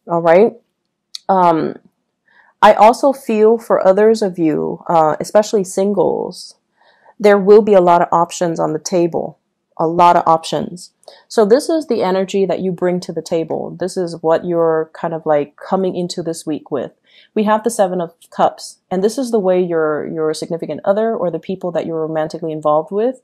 All right. Um, I also feel for others of you, especially singles, there will be a lot of options on the table, a lot of options. So this is the energy that you bring to the table. This is what you're kind of like coming into this week with. We have the Seven of Cups, and this is the way your significant other or the people that you're romantically involved with,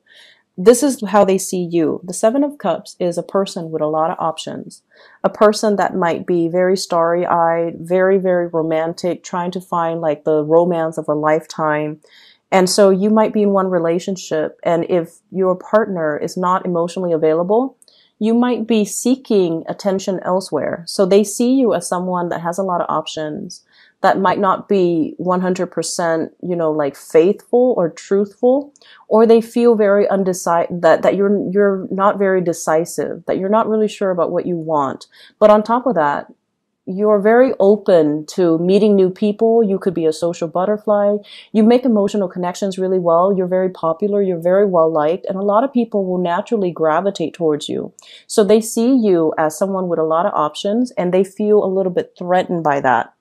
this is how they see you. The Seven of Cups is a person with a lot of options, a person that might be very starry-eyed, very, very romantic, trying to find like the romance of a lifetime. And so you might be in one relationship, and if your partner is not emotionally available, you might be seeking attention elsewhere. So they see you as someone that has a lot of options, that might not be 100%, like faithful or truthful, or they feel very undecided, that you're not very decisive, that you're not really sure about what you want. But on top of that, you're very open to meeting new people. You could be a social butterfly. You make emotional connections really well. You're very popular. You're very well liked. And a lot of people will naturally gravitate towards you. So they see you as someone with a lot of options, and they feel a little bit threatened by that.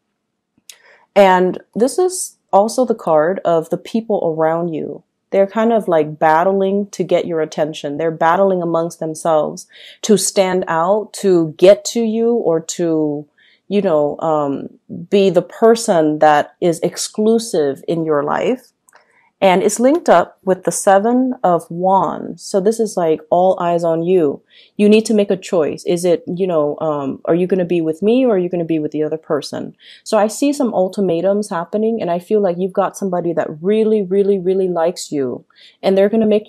And this is also the card of the people around you. They're kind of like battling to get your attention. They're battling amongst themselves to stand out, to get to you, or to, be the person that is exclusive in your life. And it's linked up with the Seven of Wands. So this is like all eyes on you. You need to make a choice. Is it, are you going to be with me, or are you going to be with the other person? So I see some ultimatums happening, and I feel like you've got somebody that really, really, really likes you, and they're going to make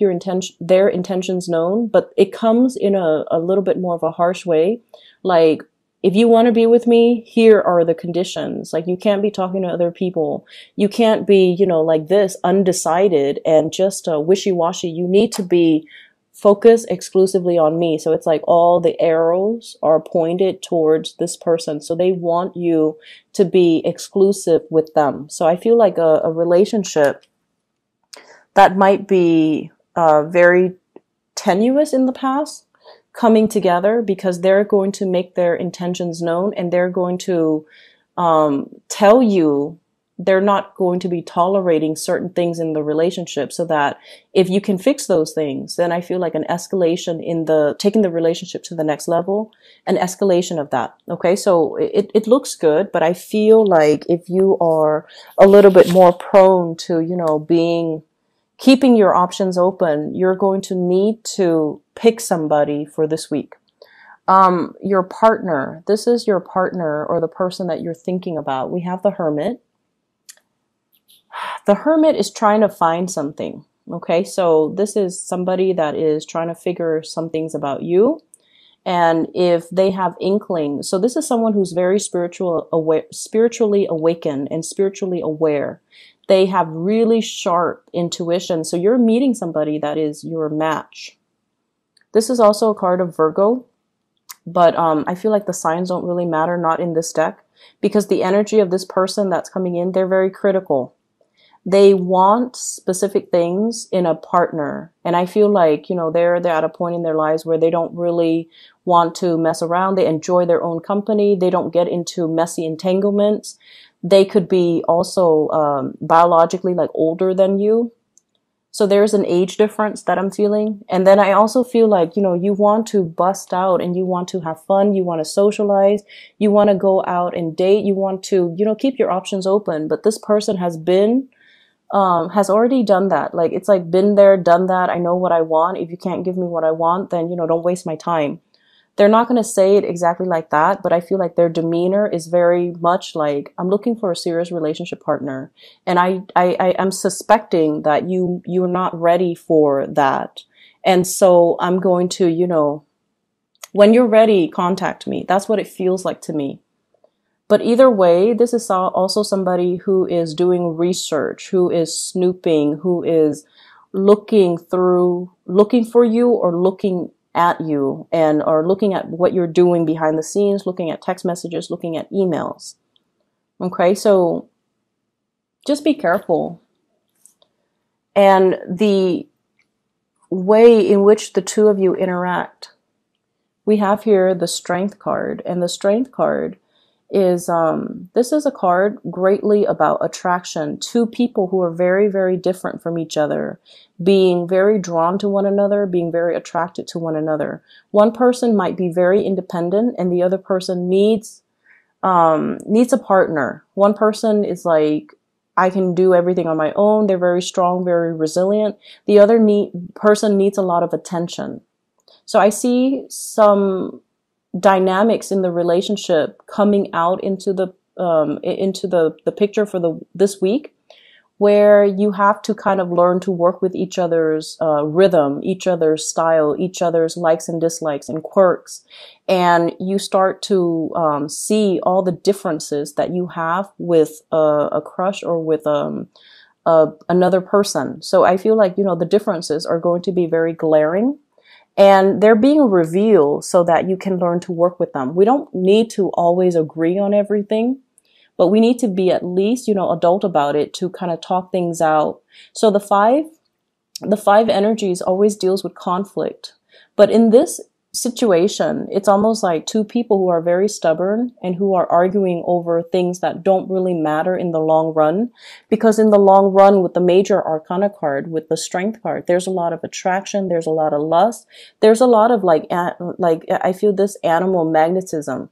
their intentions known, but it comes in a little bit more of a harsh way. Like, if you want to be with me, here are the conditions. Like, you can't be talking to other people. You can't be, like this, undecided and just wishy-washy. You need to be focused exclusively on me. So it's like all the arrows are pointed towards this person. So they want you to be exclusive with them. So I feel like a relationship that might be very tenuous in the past, coming together because they're going to make their intentions known, and they're going to tell you they're not going to be tolerating certain things in the relationship, so that if you can fix those things, then I feel like an escalation in taking the relationship to the next level, an escalation of that. Okay, so it looks good, but I feel like if you are a little bit more prone to, keeping your options open, you're going to need to pick somebody for this week. Your partner, this is your partner or the person that you're thinking about. We have the Hermit. The Hermit is trying to find something. Okay, so this is somebody that is trying to figure some things about you. And if they have inkling, so this is someone who's very spiritually awakened and spiritually aware. They have really sharp intuition. So you're meeting somebody that is your match. This is also a card of Virgo, but I feel like the signs don't really matter, not in this deck, because the energy of this person that's coming in, they're very critical. They want specific things in a partner. And I feel like, they're at a point in their lives where they don't really want to mess around. They enjoy their own company. They don't get into messy entanglements. They could be also biologically like older than you. So there's an age difference that I'm feeling. And then I also feel like, you want to bust out and you want to have fun. You want to socialize. You want to go out and date. You want to, keep your options open. But this person has already done that. Like, it's like been there, done that. I know what I want. If you can't give me what I want, then, don't waste my time. They're not going to say it exactly like that, but I feel like their demeanor is very much like, I'm looking for a serious relationship partner. And I am suspecting that you're not ready for that. And so I'm going to, when you're ready, contact me. That's what it feels like to me. But either way, this is also somebody who is doing research, who is snooping, who is looking for you or looking at you, and or looking at what you're doing behind the scenes, looking at text messages, looking at emails. Okay, so just be careful. And the way in which the two of you interact, we have here the Strength card, and the Strength card is this is a card greatly about attraction. Two people who are very, very different from each other, being very drawn to one another, being very attracted to one another. One person might be very independent and the other person needs a partner. One person is like, I can do everything on my own. They're very strong, very resilient. The other person needs a lot of attention. So I see some dynamics in the relationship coming out into the picture for this week, where you have to kind of learn to work with each other's rhythm, each other's style, each other's likes and dislikes and quirks. And you start to see all the differences that you have with a crush or with another person. So I feel like, the differences are going to be very glaring. And they're being revealed so that you can learn to work with them. We don't need to always agree on everything, but we need to be at least, adult about it to kind of talk things out. So the five energies always deals with conflict. But in this situation, it's almost like two people who are very stubborn and who are arguing over things that don't really matter in the long run. Because in the long run, with the major arcana card, with the strength card, there's a lot of attraction, there's a lot of lust, there's a lot of like I feel this animal magnetism,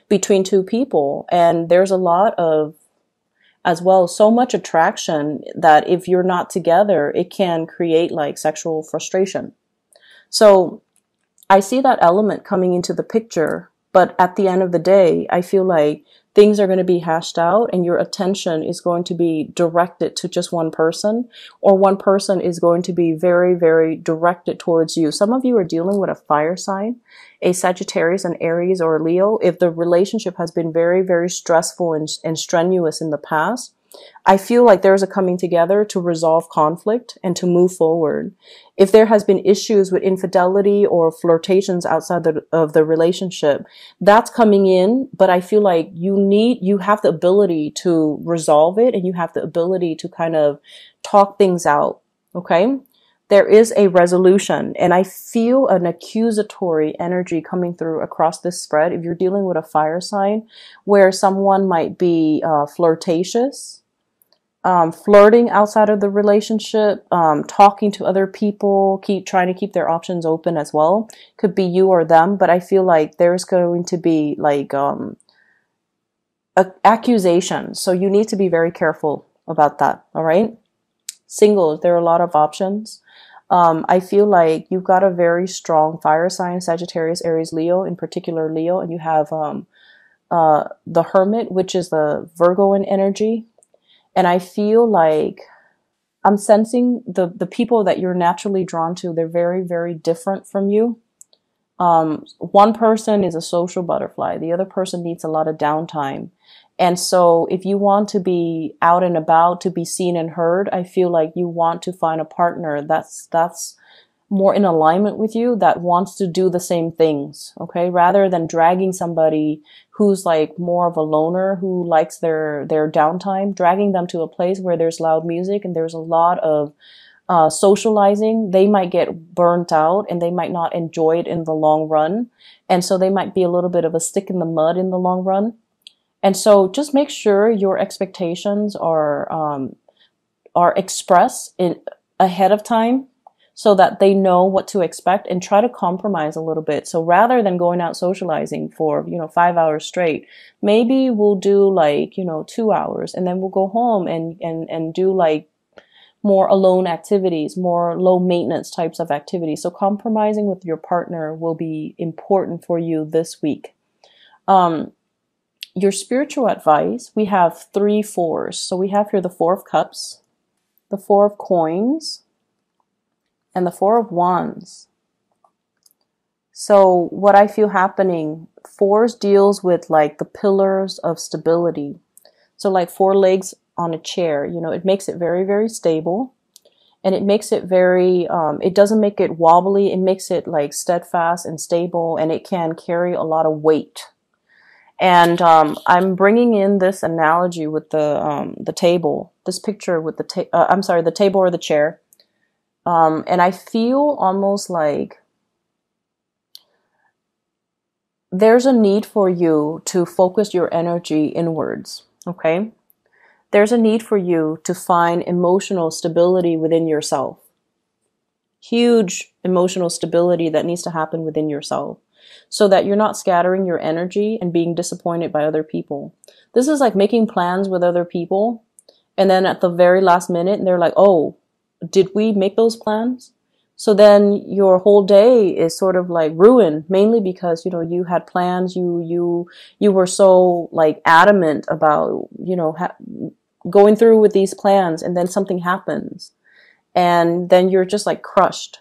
between two people. And there's a lot of, as well, so much attraction that if you're not together, it can create like sexual frustration. So I see that element coming into the picture, but at the end of the day, I feel like things are going to be hashed out and your attention is going to be directed to just one person, or one person is going to be very, very directed towards you. Some of you are dealing with a fire sign, a Sagittarius, an Aries, or a Leo. If the relationship has been very, very stressful and strenuous in the past, I feel like there's a coming together to resolve conflict and to move forward. If there has been issues with infidelity or flirtations outside of the relationship, that's coming in, but I feel like you have the ability to resolve it and you have the ability to kind of talk things out. Okay? There is a resolution, and I feel an accusatory energy coming through across this spread. If you're dealing with a fire sign where someone might be flirtatious, flirting outside of the relationship, talking to other people, trying to keep their options open as well. Could be you or them, but I feel like there's going to be like accusations. So you need to be very careful about that. All right. Singles, there are a lot of options. I feel like you've got a very strong fire sign, Sagittarius, Aries, Leo, in particular Leo, and you have the Hermit, which is the Virgoan energy. And I feel like I'm sensing the people that you're naturally drawn to, they're very, very different from you. One person is a social butterfly. The other person needs a lot of downtime. And so if you want to be out and about, to be seen and heard, I feel like you want to find a partner that's more in alignment with you, that wants to do the same things, okay? Rather than dragging somebody who's like more of a loner, who likes their downtime, dragging them to a place where there's loud music and there's a lot of socializing, they might get burnt out and they might not enjoy it in the long run. And so they might be a little bit of a stick in the mud in the long run. And so just make sure your expectations are expressed ahead of time, so that they know what to expect, and try to compromise a little bit. So rather than going out socializing for, 5 hours straight, maybe we'll do like, 2 hours, and then we'll go home and do like more alone activities, more low maintenance types of activities. So compromising with your partner will be important for you this week. Your spiritual advice, we have 3 fours. So we have here the 4 of Cups, the 4 of Coins, and the 4 of Wands. So what I feel happening, 4s deals with like the pillars of stability. So like 4 legs on a chair, it makes it very, very stable. And it makes it very, it doesn't make it wobbly. It makes it like steadfast and stable, and it can carry a lot of weight. And I'm bringing in this analogy with the table, this picture with the table or the chair. And I feel almost like there's a need for you to focus your energy inwards, okay? There's a need for you to find emotional stability within yourself. Huge emotional stability that needs to happen within yourself so that you're not scattering your energy and being disappointed by other people. This is like making plans with other people, and then at the very last minute, they're like, oh, did we make those plans? So then your whole day is sort of like ruined, mainly because, you know, you had plans, you were so like adamant about, you know, going through with these plans, and then something happens and then you're just like crushed.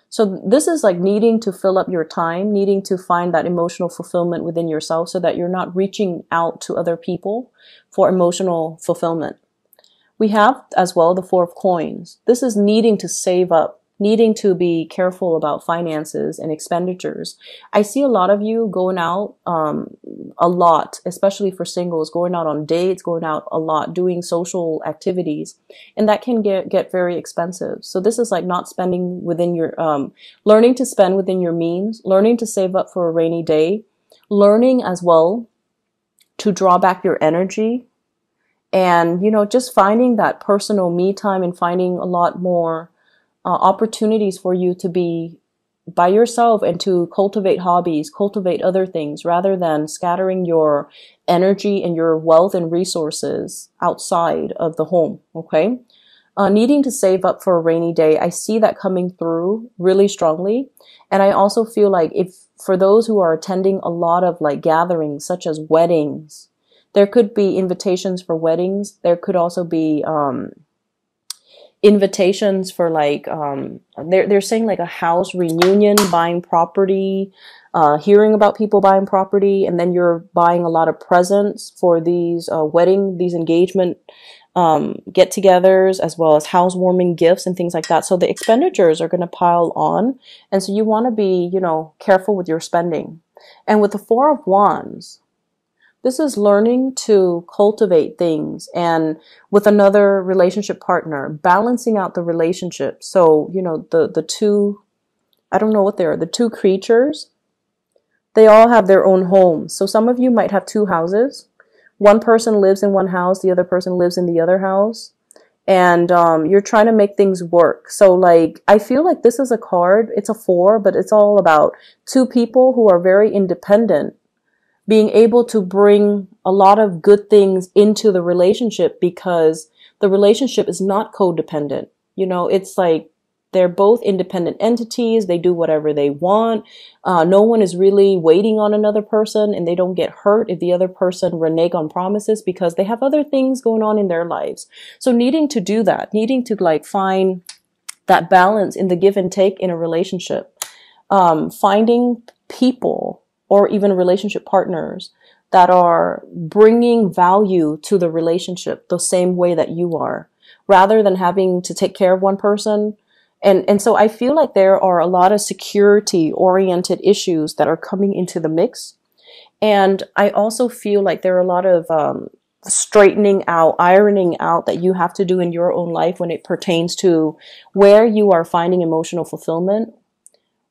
So this is like needing to fill up your time, needing to find that emotional fulfillment within yourself so that you're not reaching out to other people for emotional fulfillment. We have as well the Four of Coins. This is needing to save up, needing to be careful about finances and expenditures. I see a lot of you going out a lot, especially for singles, going out on dates, going out a lot, doing social activities, and that can get very expensive. So this is like not spending within your, learning to spend within your means, learning to save up for a rainy day, learning as well to draw back your energy, and, you know, just finding that personal me time and finding a lot more opportunities for you to be by yourself and to cultivate hobbies, cultivate other things, rather than scattering your energy and your wealth and resources outside of the home. Okay. Needing to save up for a rainy day. I see that coming through really strongly. And I also feel like if for those who are attending a lot of like gatherings, such as weddings, there could be invitations for weddings. There could also be, invitations for like, they're saying like a house reunion, buying property, hearing about people buying property, and then you're buying a lot of presents for these these engagement get-togethers, as well as housewarming gifts and things like that. So the expenditures are going to pile on, and so you want to be, you know, careful with your spending. And with the Four of Wands, this is learning to cultivate things, and with another relationship partner, balancing out the relationship. So, you know, the two, I don't know what they are, the two creatures, they all have their own homes. So some of you might have two houses. One person lives in one house, the other person lives in the other house. And you're trying to make things work. So like, I feel like this is a card, it's a 4, but it's all about two people who are very independent being able to bring a lot of good things into the relationship, because the relationship is not codependent. You know, it's like they're both independent entities. They do whatever they want. No one is really waiting on another person, and they don't get hurt if the other person renege on promises because they have other things going on in their lives. So needing to do that, needing to like find that balance in the give and take in a relationship, finding people or even relationship partners that are bringing value to the relationship the same way that you are, rather than having to take care of one person. And so I feel like there are a lot of security oriented issues that are coming into the mix. And I also feel like there are a lot of straightening out, ironing out that you have to do in your own life when it pertains to where you are finding emotional fulfillment,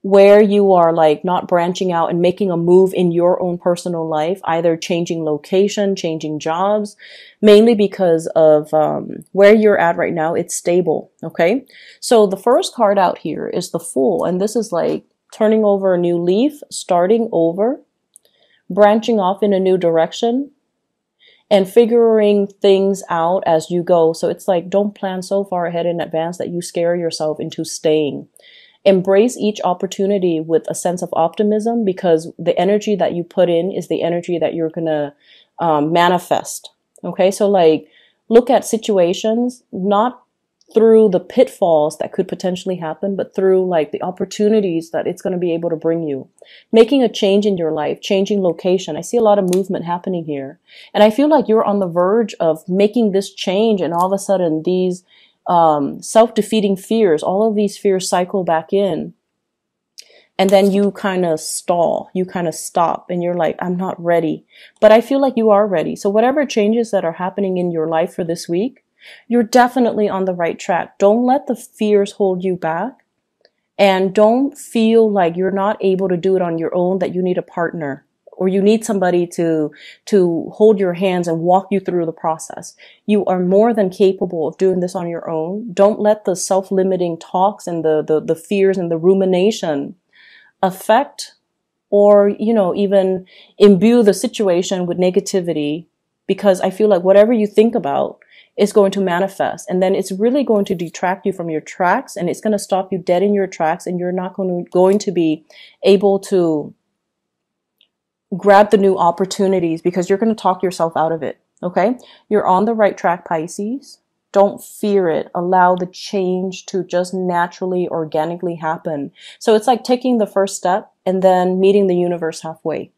where you are like not branching out and making a move in your own personal life, either changing location, changing jobs, mainly because of where you're at right now. It's stable. Okay. So the first card out here is the Fool. And this is like turning over a new leaf, starting over, branching off in a new direction, and figuring things out as you go. So it's like, don't plan so far ahead in advance that you scare yourself into staying. Embrace each opportunity with a sense of optimism, because the energy that you put in is the energy that you're going to manifest. Okay. So like, look at situations, not through the pitfalls that could potentially happen, but through like the opportunities that it's going to be able to bring you. Making a change in your life, changing location. I see a lot of movement happening here. And I feel like you're on the verge of making this change, and all of a sudden these self-defeating fears, all of these fears cycle back in, and then you kind of stall, you kind of stop, and you're like, I'm not ready. But I feel like you are ready. So whatever changes that are happening in your life for this week, you're definitely on the right track. Don't let the fears hold you back, And don't feel like you're not able to do it on your own, that you need a partner or you need somebody to hold your hands and walk you through the process. You are more than capable of doing this on your own. Don't let the self-limiting talks and the fears and the rumination affect or, even imbue the situation with negativity, because I feel like whatever you think about is going to manifest, and then it's really going to detract you from your tracks, and it's going to stop you dead in your tracks, and you're not going to be able to grab the new opportunities because you're going to talk yourself out of it. Okay? You're on the right track, Pisces. Don't fear it. Allow the change to just naturally, organically happen. So it's like taking the first step and then meeting the universe halfway.